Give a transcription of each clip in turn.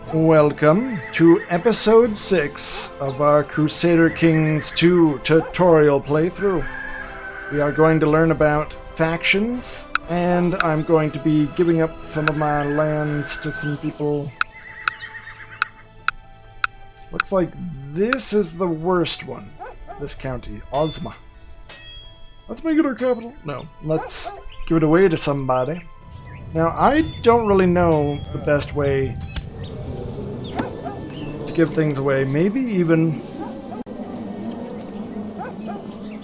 Welcome to episode 6 of our Crusader Kings 2 tutorial playthrough. We are going to learn about factions, and I'm going to be giving up some of my lands to some people. Looks like this is the worst one. This county, Ozma. Let's make it our capital. No, let's give it away to somebody. Now, I don't really know the best way to give things away. Maybe even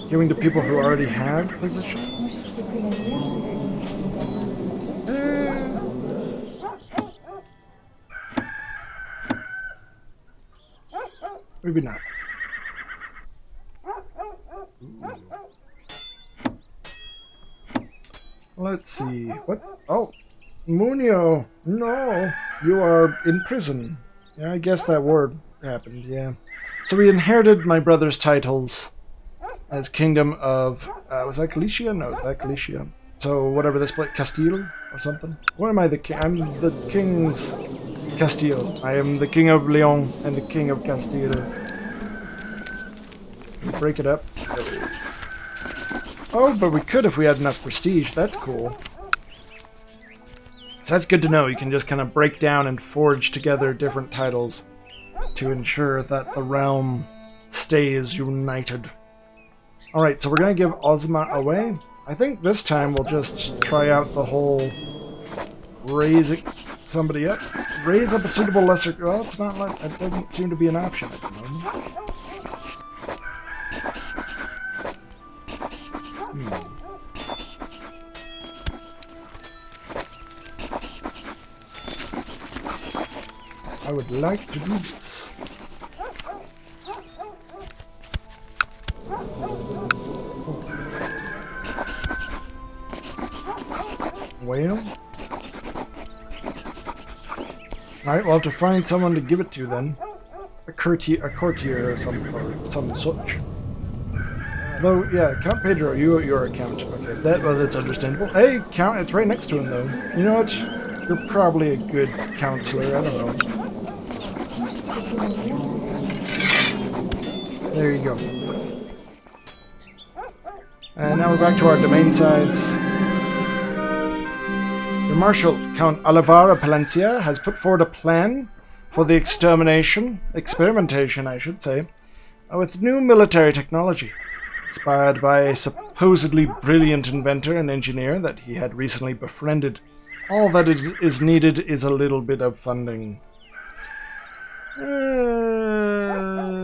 giving to people who already have positions. Maybe not. Let's see. What? Oh, Munio. No, you are in prison. Yeah, I guess that word happened, yeah. So we inherited my brother's titles as Kingdom of... was that Galicia? No, is that Galicia? So whatever this place... Castile or something? What am I the king? I'm the king's... Castile. I am the king of Leon and the king of Castile. Break it up. Oh, but we could if we had enough prestige. That's cool. So that's good to know. You can just kind of break down and forge together different titles to ensure that the realm stays united. Alright, so we're going to give Ozma away. I think this time we'll just try out the whole raising somebody up. Raise up a suitable lesser... Well, it's not like... It doesn't seem to be an option at the moment. I would like to do this. Well, alright, we'll have to find someone to give it to then. A courtier or some such. Though, yeah, Count Pedro, you're a count. Okay, that's understandable. Hey, Count, it's right next to him though. You know what? You're probably a good counselor, I don't know. There you go. And now we're back to our domain size. Your Marshal, Count Olivara Palencia, has put forward a plan for the experimentation, I should say, with new military technology, inspired by a supposedly brilliant inventor and engineer that he had recently befriended. All that is needed is a little bit of funding.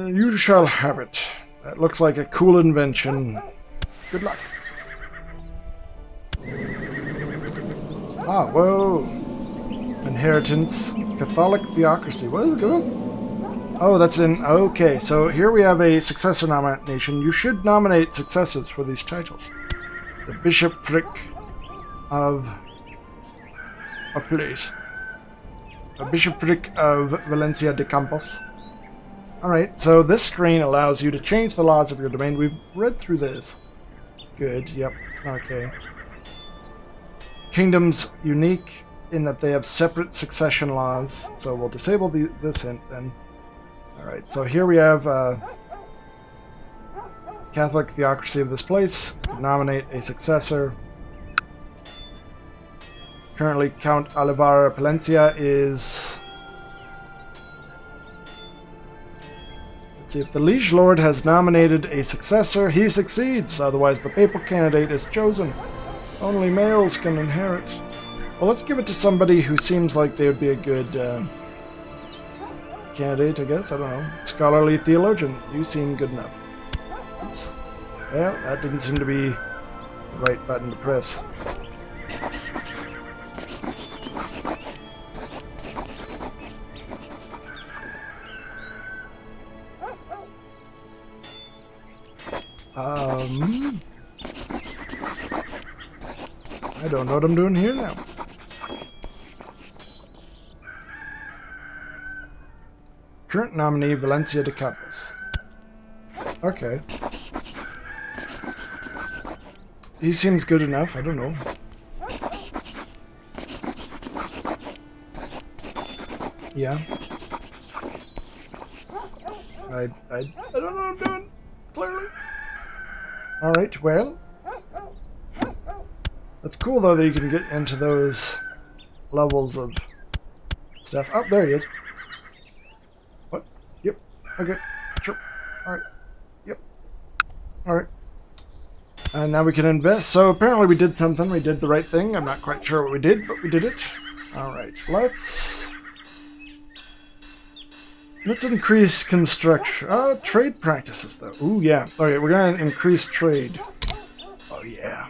You shall have it. That looks like a cool invention. Good luck. Ah, whoa. Inheritance. Catholic theocracy. What is going on? Oh, that's in... Okay, so here we have a successor nomination. You should nominate successors for these titles. The Bishopric of... a place. A Bishopric of Valencia de Campos. Alright, so this screen allows you to change the laws of your domain. We've read through this. Good, yep, okay. Kingdoms unique in that they have separate succession laws, so we'll disable this hint then. Alright, so here we have Catholic theocracy of this place. Nominate a successor. Currently, Count Olivara Palencia is... Let's see, if the Liege Lord has nominated a successor, he succeeds. Otherwise, the papal candidate is chosen. Only males can inherit. Well, let's give it to somebody who seems like they would be a good candidate, I guess. I don't know. Scholarly theologian. You seem good enough. Oops. Well, that didn't seem to be the right button to press. I don't know what I'm doing here now. Current nominee, Valencia de Campos. Okay. He seems good enough, I don't know. Yeah. I don't know what I'm doing, clearly. Alright, well. It's cool, though, that you can get into those levels of stuff. Oh, there he is. What? Yep. Okay. Sure. Alright. Yep. Alright. And now we can invest. So apparently we did something. We did the right thing. I'm not quite sure what we did, but we did it. Alright. Let's increase construction. Trade practices, though. Ooh, yeah. Alright, we're going to increase trade. Oh, yeah.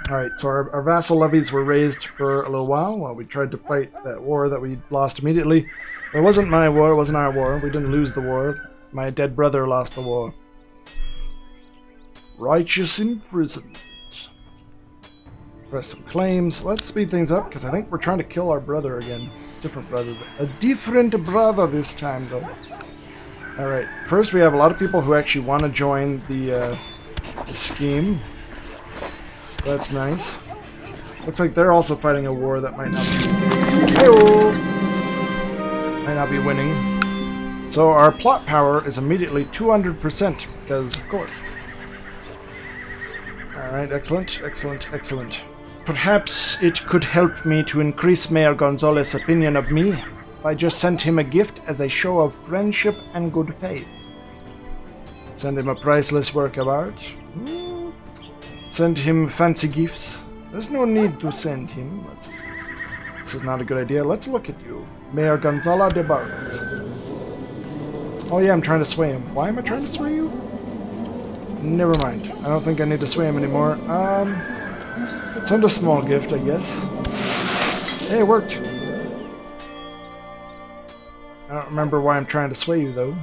Alright, so our vassal levies were raised for a little while we tried to fight that war that we lost immediately. It wasn't my war, it wasn't our war. We didn't lose the war. My dead brother lost the war. Righteous imprisonment. Press some claims. Let's speed things up, because I think we're trying to kill our brother again. Different brother. A different brother this time, though. Alright, first we have a lot of people who actually want to join the scheme. That's nice. Looks like they're also fighting a war that might not be... might not be winning. So our plot power is immediately 200%, because of course. Alright, excellent, excellent, excellent. Perhaps it could help me to increase Mayor Gonzalez's opinion of me if I just sent him a gift as a show of friendship and good faith. Send him a priceless work of art. Send him fancy gifts. There's no need to send him. This is not a good idea. Let's look at you. Mayor Gonzalo de Barnes. Oh yeah, I'm trying to sway him. Why am I trying to sway you? Never mind. I don't think I need to sway him anymore. Send a small gift, I guess. Hey, it worked. I don't remember why I'm trying to sway you, though.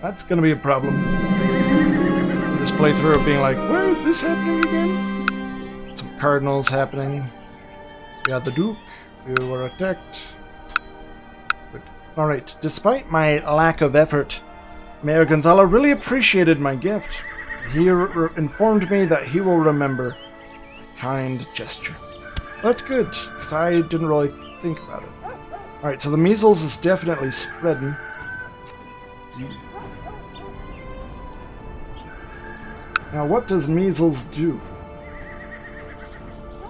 That's gonna be a problem. This playthrough of being like, where is this happening again? Some cardinals happening. We had the Duke. We were attacked. Alright, despite my lack of effort, Mayor Gonzalo really appreciated my gift. He informed me that he will remember a kind gesture. That's good, because I didn't really think about it. Alright, so the measles is definitely spreading. Now, what does measles do?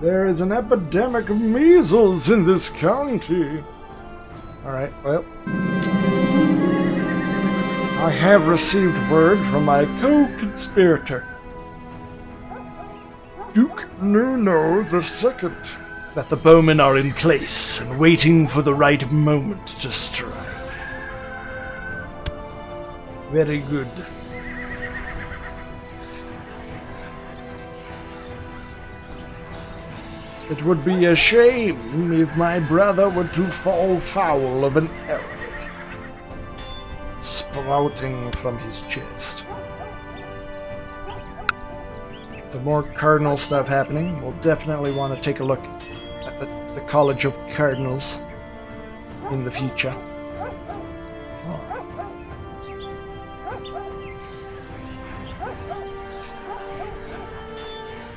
There is an epidemic of measles in this county. Alright, well. I have received word from my co-conspirator, Duke Nuno II, that the bowmen are in place and waiting for the right moment to strike. Very good. It would be a shame if my brother were to fall foul of an arrow sprouting from his chest. Some more cardinal stuff happening. We'll definitely want to take a look at the College of Cardinals in the future.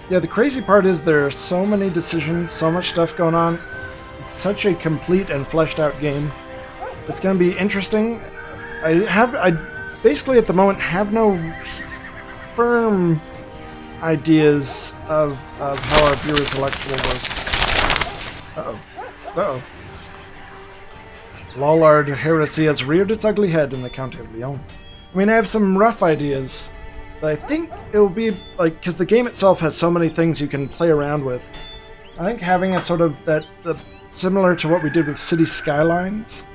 Yeah, the crazy part is there are so many decisions, so much stuff going on. It's such a complete and fleshed out game. It's going to be interesting. I basically at the moment have no firm ideas of how our viewers' election will work. Uh-oh. Lollard heresy has reared its ugly head in the County of Lyon. I mean, I have some rough ideas, but I think it will be, like, because the game itself has so many things you can play around with. I think having a sort of similar to what we did with City Skylines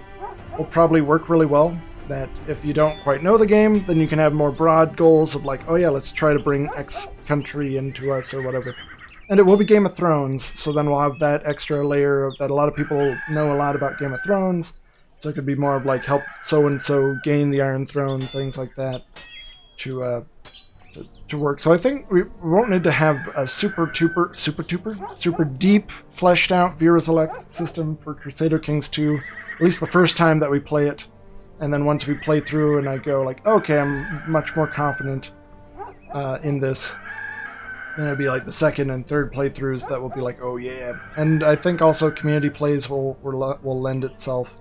will probably work really well. That if you don't quite know the game, then you can have more broad goals of like, oh yeah, let's try to bring X country into us or whatever. And it will be Game of Thrones, so then we'll have that extra layer of that a lot of people know a lot about Game of Thrones. So it could be more of like help so-and-so gain the Iron Throne, things like that, to work. So I think we won't need to have a super deep, fleshed out viewer select system for Crusader Kings 2, at least the first time that we play it. And then once we play through and I go like, okay, I'm much more confident in this, then it'll be like the second and third playthroughs that will be like, oh yeah. And I think also community plays will lend itself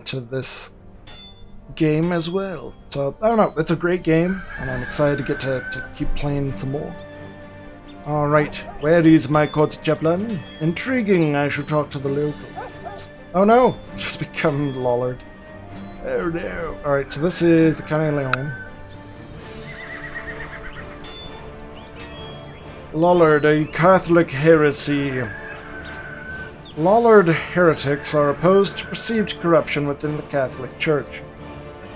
to this game as well. So I don't know, it's a great game, and I'm excited to get to keep playing some more. Alright, where is my court chaplain? Intriguing, I should talk to the locals. Oh no, just become Lollard. Oh no. Alright, so this is the County Leon. Lollard, a Catholic heresy. Lollard heretics are opposed to perceived corruption within the Catholic Church.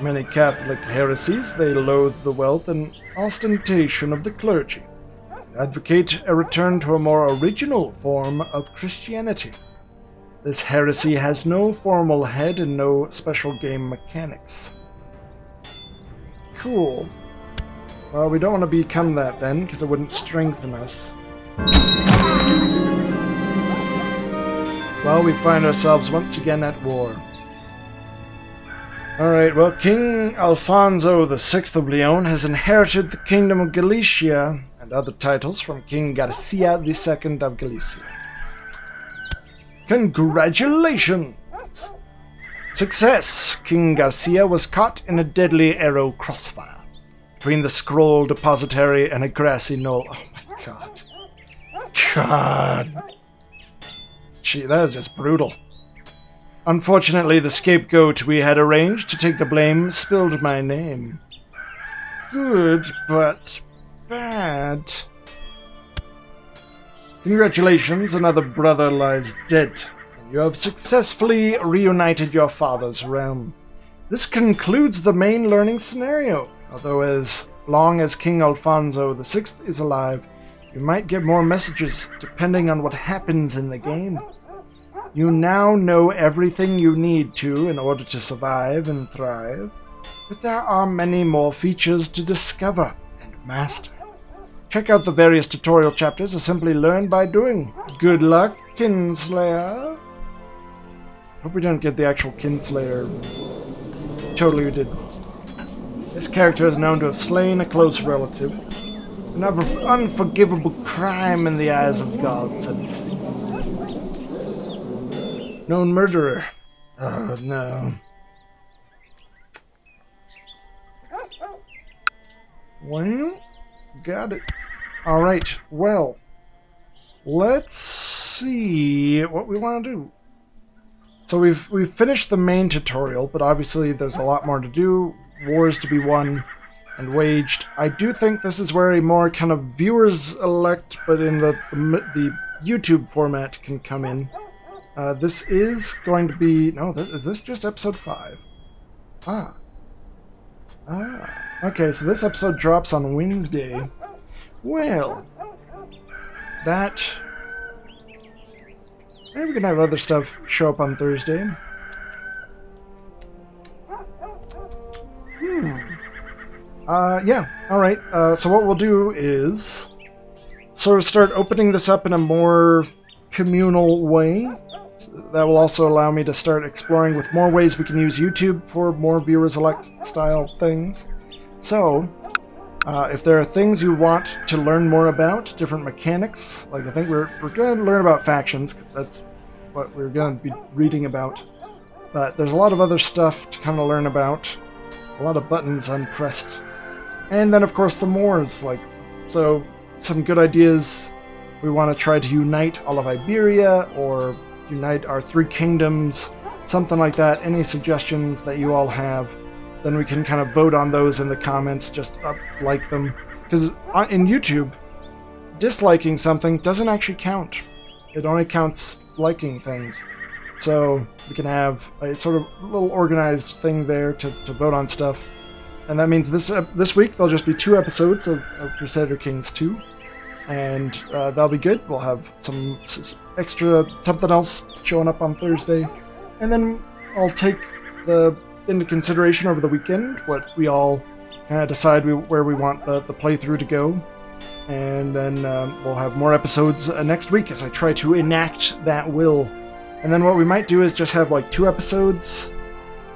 Many Catholic heresies, they loathe the wealth and ostentation of the clergy, advocate a return to a more original form of Christianity. This heresy has no formal head and no special game mechanics. Cool. Well, we don't want to become that then, because it wouldn't strengthen us. Well, we find ourselves once again at war. Alright, well, King Alfonso VI of Leon has inherited the Kingdom of Galicia and other titles from King Garcia II of Galicia. Congratulations! Success! King Garcia was caught in a deadly arrow crossfire between the scroll depository and a grassy knoll. Oh my god. God. Gee, that is just brutal. Unfortunately, the scapegoat we had arranged to take the blame spilled my name. Good, but bad. Congratulations, another brother lies dead. You have successfully reunited your father's realm. This concludes the main learning scenario. Although as long as King Alfonso VI is alive, you might get more messages depending on what happens in the game. You now know everything you need to in order to survive and thrive, but there are many more features to discover and master. Check out the various tutorial chapters or simply learn by doing. Good luck, Kinslayer! Hope we don't get the actual Kinslayer. Totally we did. This character is known to have slain a close relative, an unforgivable crime in the eyes of gods and known murderer. Oh no. Well, got it. Alright, well, let's see what we want to do. So we've finished the main tutorial, but obviously there's a lot more to do. Wars to be won and waged. I do think this is where a more kind of viewers elect, but in the YouTube format can come in. This is going to be... No, is this just episode 5? Okay, so this episode drops on Wednesday. Well, that... Maybe we can have other stuff show up on Thursday. Yeah, alright. So what we'll do is sort of start opening this up in a more communal way. That will also allow me to start exploring with more ways we can use YouTube for more viewers elect style things. So, if there are things you want to learn more about, different mechanics, like I think we're going to learn about factions, because that's what we're going to be reading about. But there's a lot of other stuff to kind of learn about. A lot of buttons unpressed. And then, of course, some wars, so some good ideas if we want to try to unite all of Iberia, or unite our 3 kingdoms, something like that. Any suggestions that you all have, then we can kind of vote on those in the comments, just like them. Because in YouTube, disliking something doesn't actually count. It only counts liking things. So we can have a sort of little organized thing there to vote on stuff. And that means this week there'll just be 2 episodes of Crusader Kings 2. And that'll be good. We'll have some extra something else showing up on Thursday. And then I'll take into consideration over the weekend what we all kind of decide where we want the playthrough to go. And then we'll have more episodes next week as I try to enact that will. And then what we might do is just have like 2 episodes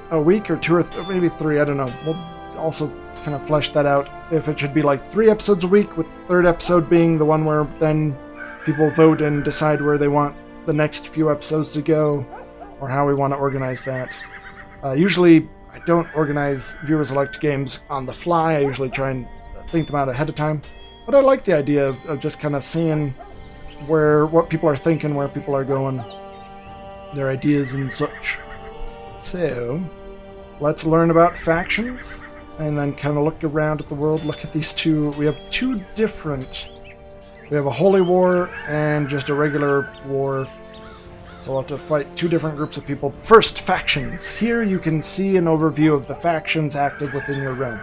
a week, or 2 or maybe 3, I don't know. We'll also kind of flesh that out. If it should be like 3 episodes a week, with the 3rd episode being the one where then people vote and decide where they want the next few episodes to go, or how we want to organize that. Usually, I don't organize viewer select games on the fly. I usually try and think them out ahead of time. But I like the idea of just kind of seeing what people are thinking, where people are going, their ideas and such. So, let's learn about factions, and then kind of look around at the world. Look at these two. We have two different. We have a holy war and just a regular war. So we'll have to fight 2 different groups of people. First, factions. Here you can see an overview of the factions active within your realm.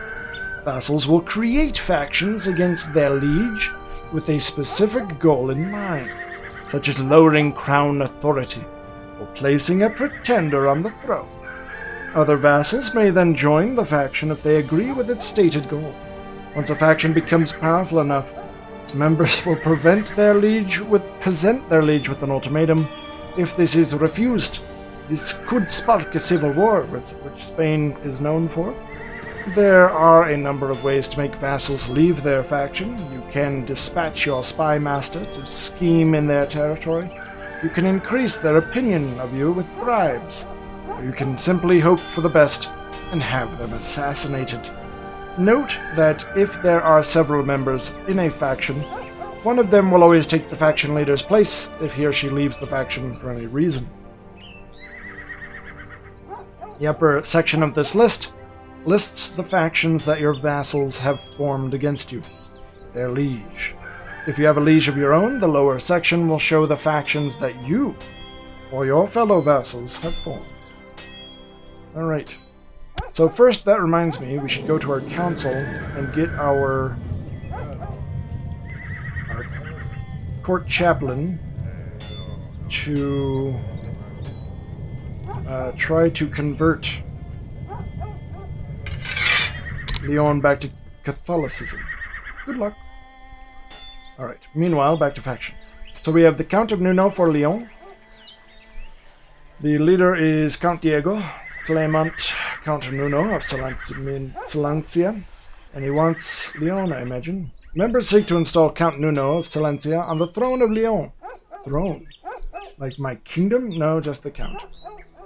Vassals will create factions against their liege with a specific goal in mind, such as lowering crown authority or placing a pretender on the throne. Other vassals may then join the faction if they agree with its stated goal. Once a faction becomes powerful enough, its members will present their liege with an ultimatum. If this is refused, this could spark a civil war, which Spain is known for. There are a number of ways to make vassals leave their faction. You can dispatch your spy master to scheme in their territory. You can increase their opinion of you with bribes. Or you can simply hope for the best and have them assassinated. Note that if there are several members in a faction, one of them will always take the faction leader's place if he or she leaves the faction for any reason. The upper section of this list lists the factions that your vassals have formed against you, their liege. If you have a liege of your own, the lower section will show the factions that you or your fellow vassals have formed. Alright, so first that reminds me we should go to our council and get our court chaplain to try to convert Lyon back to Catholicism. Good luck. Alright, meanwhile, back to factions. So we have the Count of Nuno for Lyon. The leader is Count Diego, Clement Count Nuno of Silencia, and he wants Lyon, I imagine. Members seek to install Count Nuno of Silencia on the throne of Lyon. Throne? Like my kingdom? No, just the Count.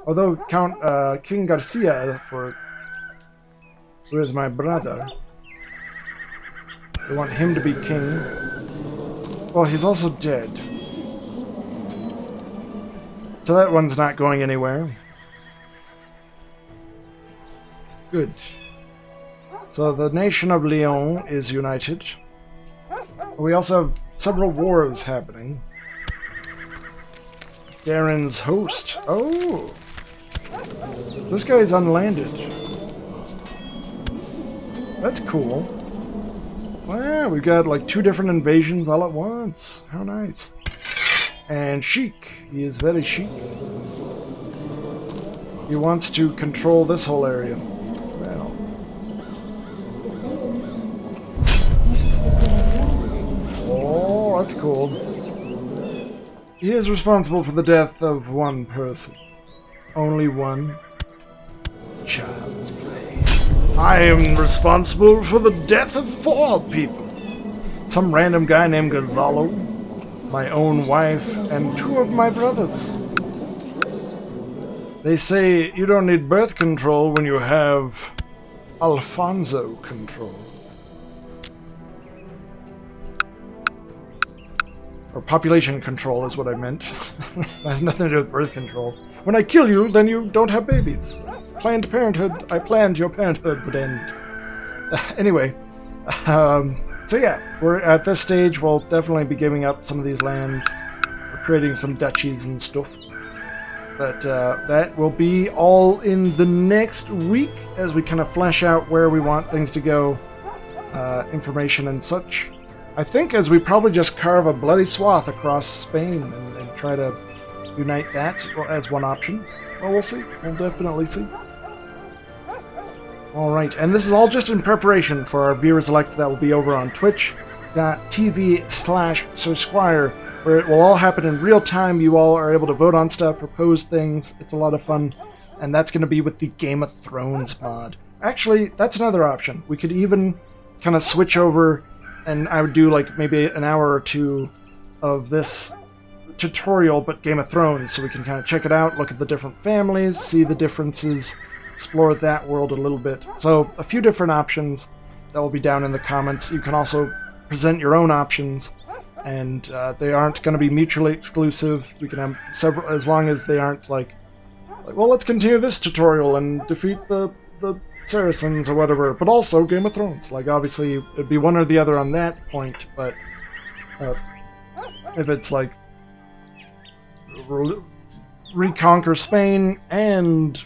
Although King Garcia, who is my brother, they want him to be king. Well, he's also dead. So that one's not going anywhere. Good. So the nation of Lyon is united. We also have several wars happening. Darren's host. Oh! This guy's unlanded. That's cool. Wow, we've got like 2 different invasions all at once. How nice. And chic. He is very chic. He wants to control this whole area. Well. Oh, that's cool. He is responsible for the death of 1 person. Only 1. Child's play. I am responsible for the death of 4 people. Some random guy named Gonzalo, my own wife, and 2 of my brothers. They say you don't need birth control when you have Alfonso control. Or population control is what I meant. That has nothing to do with birth control. When I kill you, then you don't have babies. Planned Parenthood, I planned your parenthood would end. Anyway, so yeah, we're at this stage, we'll definitely be giving up some of these lands. We're creating some duchies and stuff. But that will be all in the next week as we kind of flesh out where we want things to go, information and such. I think as we probably just carve a bloody swath across Spain and try to unite that as one option. Well, we'll see. We'll definitely see. Alright, and this is all just in preparation for our Viewer Select that will be over on twitch.tv/SirSquire, where it will all happen in real time. You all are able to vote on stuff, propose things. It's a lot of fun. And that's going to be with the Game of Thrones mod. Actually, that's another option. We could even kind of switch over, and I would do like maybe an hour or two of this tutorial, but Game of Thrones, so we can kind of check it out, look at the different families, see the differences, explore that world a little bit. So a few different options that will be down in the comments. You can also present your own options, and they aren't going to be mutually exclusive. We can have several, as long as they aren't like, well, let's continue this tutorial and defeat the Saracens or whatever, but also Game of Thrones. Like, obviously, it'd be one or the other on that point, but if it's like reconquer Spain and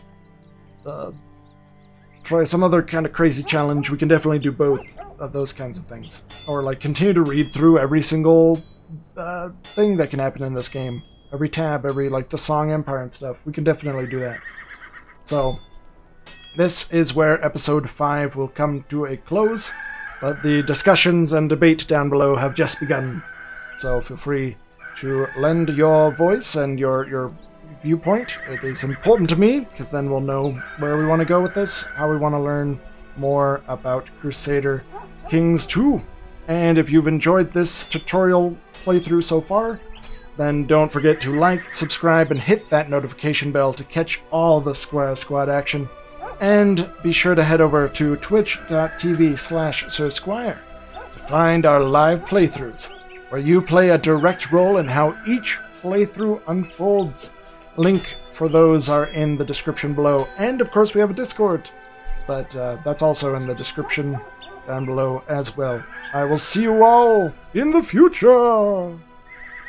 try some other kind of crazy challenge, we can definitely do both of those kinds of things. Or like continue to read through every single thing that can happen in this game. Every tab, every like the Song Empire and stuff. We can definitely do that. So this is where episode 5 will come to a close, but the discussions and debate down below have just begun. So feel free to lend your voice and your viewpoint. It is important to me, because then we'll know where we want to go with this, how we want to learn more about Crusader Kings 2. And if you've enjoyed this tutorial playthrough so far, then don't forget to like, subscribe, and hit that notification bell to catch all the Squire Squad action. And be sure to head over to twitch.tv/SirSquire to find our live playthroughs, where you play a direct role in how each playthrough unfolds. Link for those are in the description below. And of course we have a Discord, but that's also in the description down below as well. I will see you all in the future!